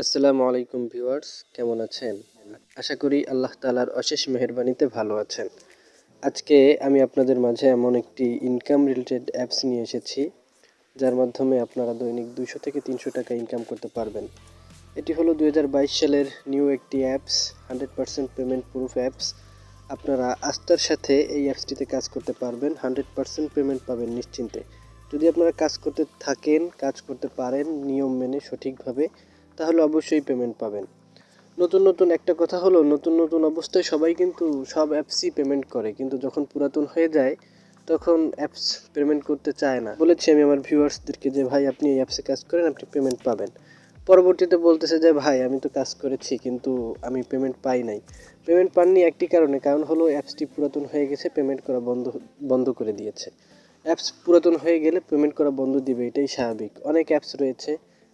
আসসালামু আলাইকুম ভিউয়ার্স, কেমন আছেন? আশা করি আল্লাহ তাআলার অশেষ মেহেরবানিতে ভালো আছেন। আজকে আমি আপনাদের মাঝে এমন একটি ইনকাম রিলেটেড অ্যাপস নিয়ে এসেছি, যার মাধ্যমে আপনারা দৈনিক 200 থেকে 300 টাকা ইনকাম করতে পারবেন। এটি হলো 2022 সালের নিউ একটি অ্যাপস, 100% পেমেন্ট প্রুফ অ্যাপস। আপনারা আস্থার সাথে এই অ্যাপসটিতে কাজ করতে পারবেন, 100% পেমেন্ট পাবেন নিশ্চিন্তে। যদি আপনারা কাজ করতে থাকেন, কাজ করতে পারেন নিয়ম মেনে সঠিকভাবে, তাহলে অবশ্যই পেমেন্ট পাবেন। নতুন একটা কথা হলো, নতুন অবস্থায় সবাই কিন্তু সব অ্যাপসই পেমেন্ট করে, কিন্তু যখন পুরাতন হয়ে যায় তখন অ্যাপস পেমেন্ট করতে চায় না। বলেছি আমি আমার ভিউয়ার্সদেরকে যে ভাই আপনি এই অ্যাপসে কাজ করেন, আপনি পেমেন্ট পাবেন। পরবর্তীতে বলতেছে যে ভাই আমি তো কাজ করেছি কিন্তু আমি পেমেন্ট পাই নাই। পেমেন্ট পাননি একটি কারণ হলো অ্যাপসটি পুরাতন হয়ে গেছে, পেমেন্ট করা বন্ধ করে দিয়েছে। অ্যাপস পুরাতন হয়ে গেলে পেমেন্ট করা বন্ধ দিবে, এটাই স্বাভাবিক। অনেক অ্যাপস রয়েছে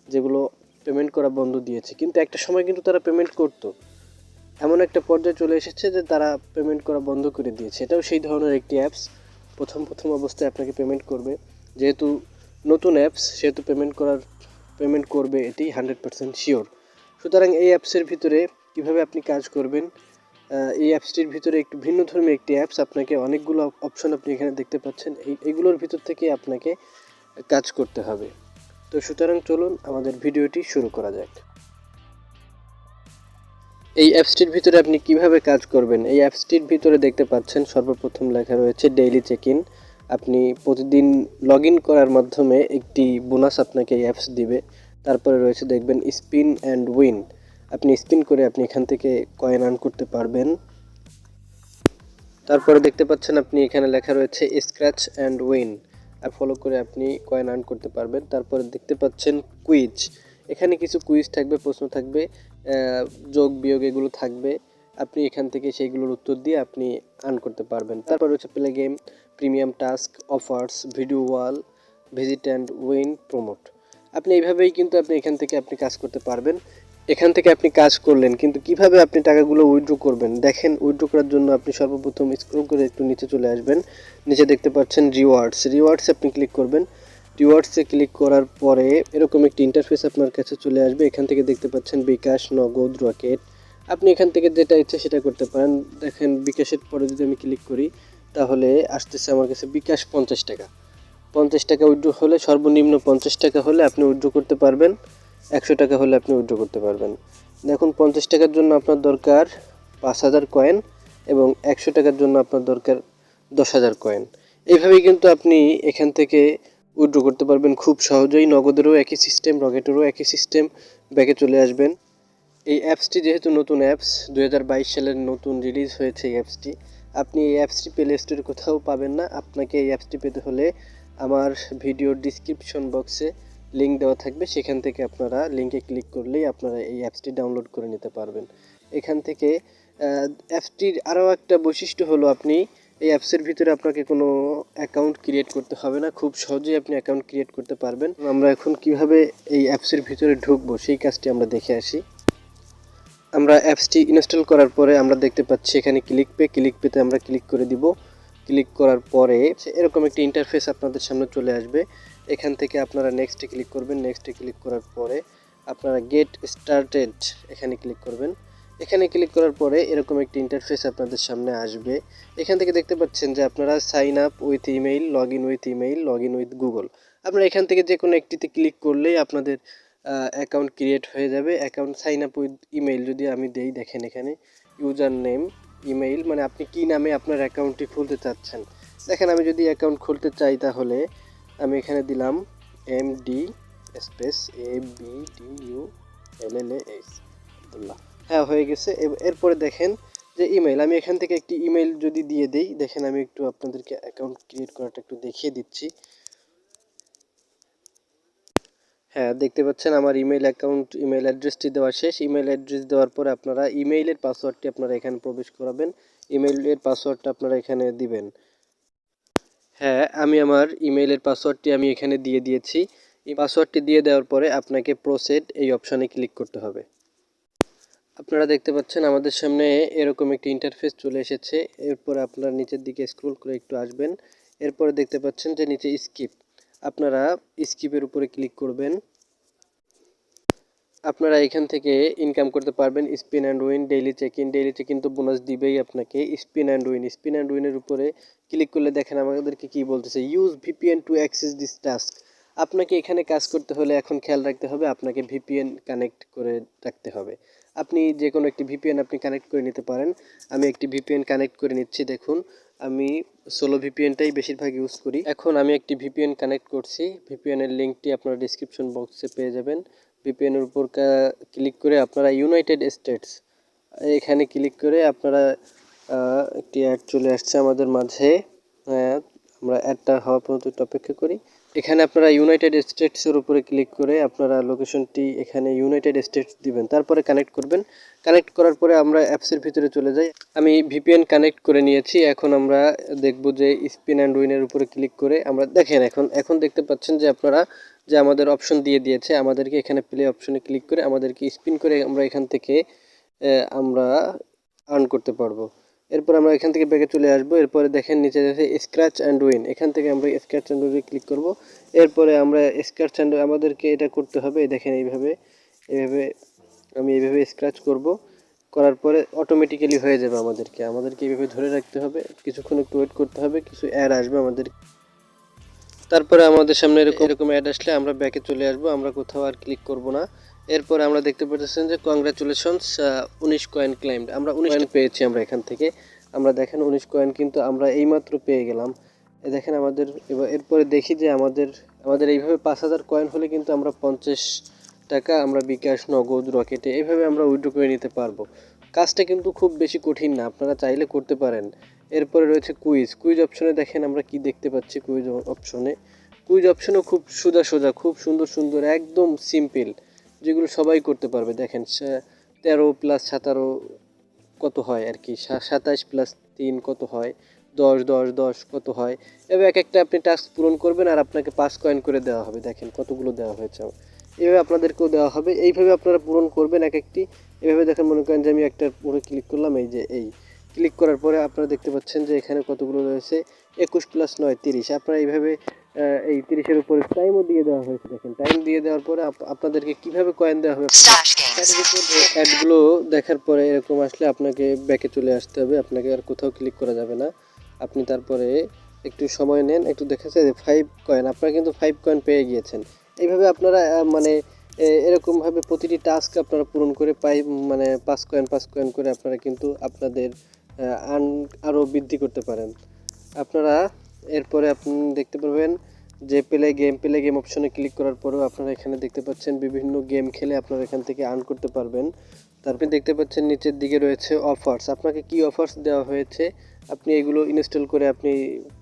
যেগুলো পেমেন্ট করা বন্ধ দিয়েছে, কিন্তু একটা সময় কিন্তু তারা পেমেন্ট করতো। এমন একটা পর্যায়ে চলে এসেছে যে তারা পেমেন্ট করা বন্ধ করে দিয়েছে। এটাও সেই ধরনের একটি অ্যাপস। প্রথম অবস্থায় আপনাকে পেমেন্ট করবে, যেহেতু নতুন অ্যাপস সেহেতু পেমেন্ট করবে, এটি 100% শিওর। সুতরাং এই অ্যাপসের ভিতরে কিভাবে আপনি কাজ করবেন, এই অ্যাপসটির ভিতরে একটু ভিন্নধর্মী একটি অ্যাপস, আপনাকে অনেকগুলো অপশন আপনি এখানে দেখতে পাচ্ছেন, এইগুলোর ভিতর থেকে আপনাকে কাজ করতে হবে। তো সুতরাং চলুন আমাদের ভিডিওটি শুরু করা যাক। এই অ্যাপসটির ভিতরে আপনি কিভাবে কাজ করবেন, এই অ্যাপসটির ভিতরে দেখতে পাচ্ছেন সর্বপ্রথম লেখা রয়েছে ডেইলি চেক ইন। আপনি প্রতিদিন লগ ইন করার মাধ্যমে একটি বোনাস আপনাকে এই অ্যাপস দিবে। তারপরে রয়েছে দেখবেন স্পিন অ্যান্ড উইন। আপনি স্পিন করে আপনি এখান থেকে কয়েন আর্ন করতে পারবেন। তারপরে দেখতে পাচ্ছেন আপনি এখানে লেখা রয়েছে স্ক্র্যাচ অ্যান্ড উইন, আর ফলো করে আপনি কয়েন আর্ন করতে পারবেন। তারপরে দেখতে পাচ্ছেন কুইজ, এখানে কিছু কুইজ থাকবে, প্রশ্ন থাকবে, যোগ বিয়োগ এগুলো থাকবে। আপনি এখান থেকে সেইগুলোর উত্তর দিয়ে আপনি আর্ন করতে পারবেন। তারপর হচ্ছে play game, premium task, offers, video wall, visit and win, promote. আপনি এইভাবেই কিন্তু আপনি এখান থেকে আপনি কাজ করতে পারবেন। এখান থেকে আপনি কাজ করলেন, কিন্তু কিভাবে আপনি টাকাগুলো উইথড্র করবেন দেখেন। উইথড্র করার জন্য আপনি সর্বপ্রথম স্ক্রল করে একটু নিচে চলে আসবেন। নিচে দেখতে পাচ্ছেন রিওয়ার্ডসে আপনি ক্লিক করবেন। রিওয়ার্ডসে ক্লিক করার পরে এরকম একটি ইন্টারফেস আপনার কাছে চলে আসবে। এখান থেকে দেখতে পাচ্ছেন বিকাশ, নগদ, রকেট। আপনি এখান থেকে যেটা ইচ্ছে সেটা করতে পারেন। দেখেন বিকাশের পরে যদি আমি ক্লিক করি তাহলে আসতেছে আমার কাছে বিকাশ 50 টাকা। 50 টাকা উইথড্র হলে, সর্বনিম্ন 50 টাকা হলে আপনি উইথড্র করতে পারবেন। 100 টাকা হলে আপনি উইথড্র করতে পারবেন। দেখুন 50 টাকার জন্য আপনার দরকার 5000 কয়েন, এবং 100 টাকার জন্য আপনার দরকার 10,000 কয়েন। এইভাবেই কিন্তু আপনি এখান থেকে উইথড্র করতে পারবেন খুব সহজেই। নগদেরও একই সিস্টেম, রকেটেরও একই সিস্টেম। ব্যাকে চলে আসবেন। এই অ্যাপসটি যেহেতু নতুন অ্যাপস, 2022 সালের নতুন রিলিজ হয়েছে এই অ্যাপসটি। আপনি এই অ্যাপসটি প্লে স্টোরে কোথাও পাবেন না। আপনাকে এই অ্যাপসটি পেতে হলে আমার ভিডিওর ডিসক্রিপশন বক্সে লিঙ্ক দেওয়া থাকবে, সেখান থেকে আপনারা লিঙ্কে ক্লিক করলেই আপনারা এই অ্যাপসটি ডাউনলোড করে নিতে পারবেন। এখান থেকে অ্যাপসটির আরও একটা বৈশিষ্ট্য হলো, আপনি এই অ্যাপসের ভিতরে আপনাকে কোনো অ্যাকাউন্ট ক্রিয়েট করতে হবে না, খুব সহজেই আপনি অ্যাকাউন্ট ক্রিয়েট করতে পারবেন। আমরা এখন কিভাবে এই অ্যাপসের ভিতরে ঢুকবো সেই কাজটি আমরা দেখে আসি। আমরা অ্যাপসটি ইনস্টল করার পরে আমরা দেখতে পাচ্ছি এখানে ক্লিক পেতে আমরা ক্লিক করে দিব। ক্লিক করার পরে এরকম একটি ইন্টারফেস আপনাদের সামনে চলে আসবে। এখান থেকে আপনারা নেক্সটে ক্লিক করবেন। নেক্সটে ক্লিক করার পরে আপনারা গেট স্টার্টেড এখানে ক্লিক করবেন। এখানে ক্লিক করার পরে এরকম একটি ইন্টারফেস আপনাদের সামনে আসবে। এখান থেকে দেখতে পাচ্ছেন যে আপনারা sign up with email, log in with email, log in with Google. আপনারা এখান থেকে যে কোনো একটিতে ক্লিক করলেই আপনাদের অ্যাকাউন্ট ক্রিয়েট হয়ে যাবে। Account sign up with email যদি আমি দেই, দেখেন এখানে ইউজার নেম, ইমেইল, মানে আপনি কি নামে আপনার অ্যাকাউন্টটি খুলতে চাচ্ছেন। দেখেন আমি যদি অ্যাকাউন্ট খুলতে চাই তাহলে আমি এখানে দিলাম MD স্পেস ABDULLAH আব্দুল্লাহ। হ্যাঁ, হয়ে গেছে। এরপরে দেখেন যে ইমেইল, আমি এখান থেকে একটি ইমেইল যদি দিয়ে দেই, দেখেন আমি একটু আপনাদেরকে অ্যাকাউন্ট ক্রিয়েট করাটা একটু দেখিয়ে দিচ্ছি। হ্যাঁ, দেখতে পাচ্ছেন আমার ইমেইল অ্যাড্রেসটি দেওয়া শেষ। ইমেইল অ্যাড্রেস দেওয়ার পরে আপনারা ইমেইলের পাসওয়ার্ডটি আপনারা এখানে প্রবেশ করাবেন। ইমেইলের পাসওয়ার্ডটা আপনারা এখানে দিবেন। হ্যাঁ, আমি আমার ইমেইলের পাসওয়ার্ডটি আমি এখানে দিয়ে দিয়েছি। এই পাসওয়ার্ডটি দিয়ে দেওয়ার পরে আপনাকে প্রসিড এই অপশানে ক্লিক করতে হবে। আপনারা দেখতে পাচ্ছেন আমাদের সামনে এরকম একটি ইন্টারফেস চলে এসেছে। এরপরে আপনারা নিচের দিকে স্ক্রল করে একটু আসবেন। এরপরে দেখতে পাচ্ছেন যে নিচে স্কিপ, আপনারা স্কিপের উপরে ক্লিক করবেন। আপনারা এখান থেকে ইনকাম করতে পারবেন spin and win, daily check in তো বোনাস দিবেই আপনাকে। স্পিন অ্যান্ড উইনের উপরে ক্লিক করলে দেখেন আমাদেরকে কি বলতেছে, use VPN to access this task. আপনাকে এখানে কাজ করতে হলে এখন খেয়াল রাখতে হবে আপনাকে ভিপিএন কানেক্ট করে রাখতে হবে। আপনি যে কোনো একটি ভিপিএন আপনি কানেক্ট করে নিতে পারেন। আমি একটি ভিপিএন কানেক্ট করে নিচ্ছি। দেখুন আমি সোলো ভিপিএনটাই বেশিরভাগ ইউজ করি। এখন আমি একটি ভিপিএন কানেক্ট করছি। ভিপিএনের লিঙ্কটি আপনারা ডিসক্রিপশন বক্সে পেয়ে যাবেন। ভিপিএনের উপর ক্লিক করে আপনারা ইউনাইটেড স্টেটস এখানে ক্লিক করে আপনারা একটি অ্যাড চলে আসছে আমাদের মাঝে। আমরা অ্যাডটা হওয়া পর্যন্ত একটু অপেক্ষা করি। এখানে আপনারা ইউনাইটেড স্টেটসের উপরে ক্লিক করে আপনারা লোকেশনটি এখানে ইউনাইটেড স্টেটস দিবেন, তারপরে কানেক্ট করবেন। কানেক্ট করার পরে আমরা অ্যাপসের ভিতরে চলে যাই। আমি ভিপিএন কানেক্ট করে নিয়েছি। এখন আমরা দেখব যে স্পিন অ্যান্ড উইনের উপরে ক্লিক করে আমরা দেখেন এখন দেখতে পাচ্ছেন যে আপনারা যে আমাদের অপশন দিয়ে দিয়েছে, আমাদেরকে এখানে প্লে অপশনে ক্লিক করে আমাদেরকে স্পিন করে আমরা এখান থেকে আমরা আর্ন করতে পারবো। এরপর আমরা এখান থেকে ব্যাকে চলে আসবো। এরপরে দেখেন নিচে আছে স্ক্র্যাচ অ্যান্ড উইন, এখান থেকে আমরা স্ক্র্যাচ অ্যান্ড উইনে ক্লিক করব। এরপরে আমরা স্ক্র্যাচ অ্যান্ড আমাদেরকে এটা করতে হবে। দেখেন এইভাবে আমি এইভাবে স্ক্র্যাচ করব, করার পরে অটোমেটিক্যালি হয়ে যাবে। আমাদেরকে এইভাবে ধরে রাখতে হবে, কিছুক্ষণ একটু ওয়েট করতে হবে, কিছু অ্যাড আসবে আমাদের। তারপরে আমাদের সামনে এরকম অ্যাড আসলে আমরা ব্যাকে চলে আসবো, আমরা কোথাও আর ক্লিক করব না। এরপরে আমরা দেখতে পাচ্ছেন যে কংগ্রাচুলেশনস 19 কয়েন ক্লেমড, আমরা 19 কয়েন পেয়েছি। আমরা এখান থেকে আমরা দেখেন 19 কয়েন কিন্তু আমরা এইমাত্র পেয়ে গেলাম। দেখেন আমাদের এরপরে দেখি যে আমাদের এইভাবে 5000 কয়েন হলে কিন্তু আমরা 50 টাকা আমরা বিকাশ, নগদ, রকেটে এইভাবে আমরা উইথড্র করে নিতে পারবো। কাজটা কিন্তু খুব বেশি কঠিন না, আপনারা চাইলে করতে পারেন। এরপরে রয়েছে কুইজ অপশনে দেখেন আমরা কি দেখতে পাচ্ছি। কুইজ অপশনেও খুব সোজা খুব সুন্দর একদম সিম্পল, যেগুলো সবাই করতে পারবে। দেখেন 13 + 17 কত হয় আর কি, 27 + 3 কত হয়, 10 কত হয়। এভাবে এক একটা আপনি টাস্ক পূরণ করবেন আর আপনাকে 5 কয়েন করে দেওয়া হবে। দেখেন কতগুলো দেওয়া হয়েছে, এইভাবে আপনাদেরকেও দেওয়া হবে। এইভাবে আপনারা পূরণ করবেন এক একটি। এভাবে দেখেন মনে করেন যে আমি একটার উপরে ক্লিক করলাম, এই ক্লিক করার পরে আপনারা দেখতে পাচ্ছেন যে এখানে কতগুলো রয়েছে, 21 + 9 30। আপনারা এইভাবে এই 30-এর উপরে টাইমও দিয়ে দেওয়া হয়েছে। দেখেন টাইম দিয়ে দেওয়ার পরে আপনাদেরকে কিভাবে কয়েন দেওয়া হবে, অ্যাডগুলো দেখার পরে এরকম আসলে আপনাকে ব্যাকে চলে আসতে হবে, আপনাকে আর কোথাও ক্লিক করা যাবে না। আপনি তারপরে একটু সময় নেন, একটু দেখেছে যে 5 কয়েন, আপনারা কিন্তু 5 কয়েন পেয়ে গিয়েছেন। এইভাবে আপনারা মানে এরকমভাবে প্রতিটি টাস্ক আপনারা পূরণ করে মানে 5 কয়েন করে আপনারা কিন্তু আপনাদের আরও বৃদ্ধি করতে পারেন। আপনারা এরপরে আপনি দেখতে পাবেন যে প্লে গেম অপশনে ক্লিক করার পরেও আপনারা এখানে দেখতে পাচ্ছেন বিভিন্ন গেম খেলে আপনারা এখান থেকে আর্ন করতে পারবেন। তারপরে দেখতে পাচ্ছেন নিচের দিকে রয়েছে অফার্স, আপনাকে কি অফার্স দেওয়া হয়েছে আপনি এগুলো ইনস্টল করে আপনি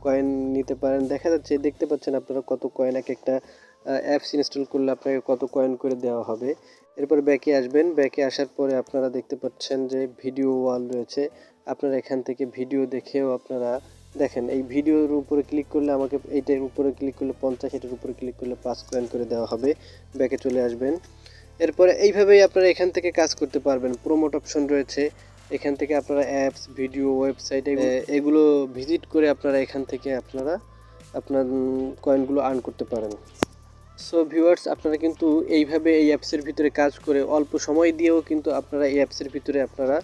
কয়েন নিতে পারেন। দেখা যাচ্ছে দেখতে পাচ্ছেন আপনারা কত কয়েন, এক একটা অ্যাপস ইনস্টল করলে আপনাকে কত কয়েন করে দেওয়া হবে। এরপর ব্যাকে আসবেন, ব্যাকে আসার পরে আপনারা দেখতে পাচ্ছেন যে ভিডিও ওয়াল রয়েছে, আপনারা এখান থেকে ভিডিও দেখেও আপনারা দেখেন এই ভিডিওর উপরে ক্লিক করলে আমাকে এইটার উপরে ক্লিক করলে 50, এটার উপরে ক্লিক করলে 5 কয়েন করে দেওয়া হবে। ব্যাকে চলে আসবেন। এরপরে এইভাবেই আপনারা এখান থেকে কাজ করতে পারবেন। প্রমোট অপশন রয়েছে, এখান থেকে আপনারা অ্যাপস, ভিডিও, ওয়েবসাইট এগুলো ভিজিট করে আপনারা এখান থেকে আপনারা আপনার কয়েনগুলো আর্ন করতে পারেন। সো ভিউয়ার্স, আপনারা কিন্তু এইভাবে এই অ্যাপসের ভিতরে কাজ করে অল্প সময় দিয়েও কিন্তু আপনারা এই অ্যাপসের ভিতরে আপনারা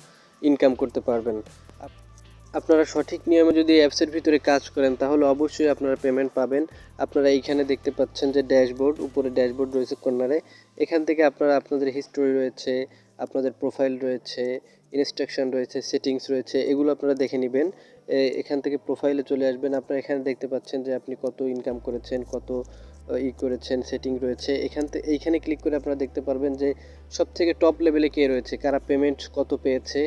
ইনকাম করতে পারবেন। আপনারা সঠিক নিয়মে যদি অ্যাপসের ভিতরে কাজ করেন তাহলে অবশ্যই আপনারা পেমেন্ট পাবেন। আপনারা এইখানে দেখতে পাচ্ছেন যে ড্যাশবোর্ড, উপরে ড্যাশবোর্ড রয়েছে কর্নারে। এখান থেকে আপনারা আপনাদের হিস্টোরি রয়েছে, আপনাদের প্রোফাইল রয়েছে, ইনস্ট্রাকশন রয়েছে, সেটিংস রয়েছে, এগুলো আপনারা দেখে নেবেন। এখান থেকে প্রোফাইলে চলে আসবেন। আপনারা এখানে দেখতে পাচ্ছেন যে আপনি কত ইনকাম করেছেন, কত করেছেন, সেটিং রয়েছে। এইখানে ক্লিক করে আপনারা দেখতে পারবেন যে সবথেকে টপ লেভেলে কে রয়েছে, কারা পেমেন্ট কত পেয়েছে,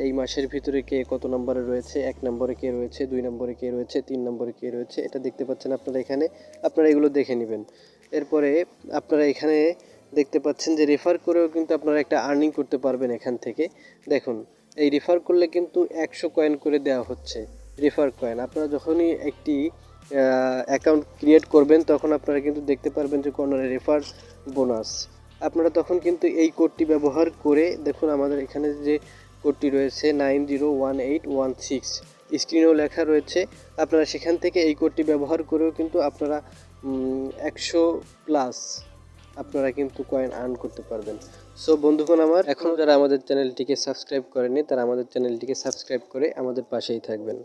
এই মাসের ভিতরে কে কত নম্বরে রয়েছে, 1 নম্বরে কে রয়েছে, 2 নম্বরে কে রয়েছে, 3 নম্বরে কে রয়েছে, এটা দেখতে পাচ্ছেন আপনারা এখানে। আপনারা এগুলো দেখে নেবেন। এরপরে আপনারা এখানে দেখতে পাচ্ছেন যে রেফার করেও কিন্তু আপনারা একটা আর্নিং করতে পারবেন এখান থেকে। দেখুন এই রেফার করলে কিন্তু 100 কয়েন করে দেওয়া হচ্ছে, রেফার কয়েন। আপনারা যখনই একটি অ্যাকাউন্ট ক্রিয়েট করবেন তখন আপনারা কিন্তু দেখতে পারবেন যে কর্নারে রেফার বোনাস। আপনারা তখন কিন্তু এই কোডটি ব্যবহার করে দেখুন আমাদের এখানে যে কোডটি রয়েছে 901816 স্ক্রিনেও লেখা রয়েছে। আপনারা সেখান থেকে এই কোডটি ব্যবহার করেও কিন্তু আপনারা 100+ আপনারা কিন্তু কয়েন আর্ন করতে পারবেন। সো বন্ধুগণ আমার, এখনও যারা আমাদের চ্যানেলটিকে সাবস্ক্রাইব করেনি তারা আমাদের চ্যানেলটিকে সাবস্ক্রাইব করে আমাদের পাশেই থাকবেন।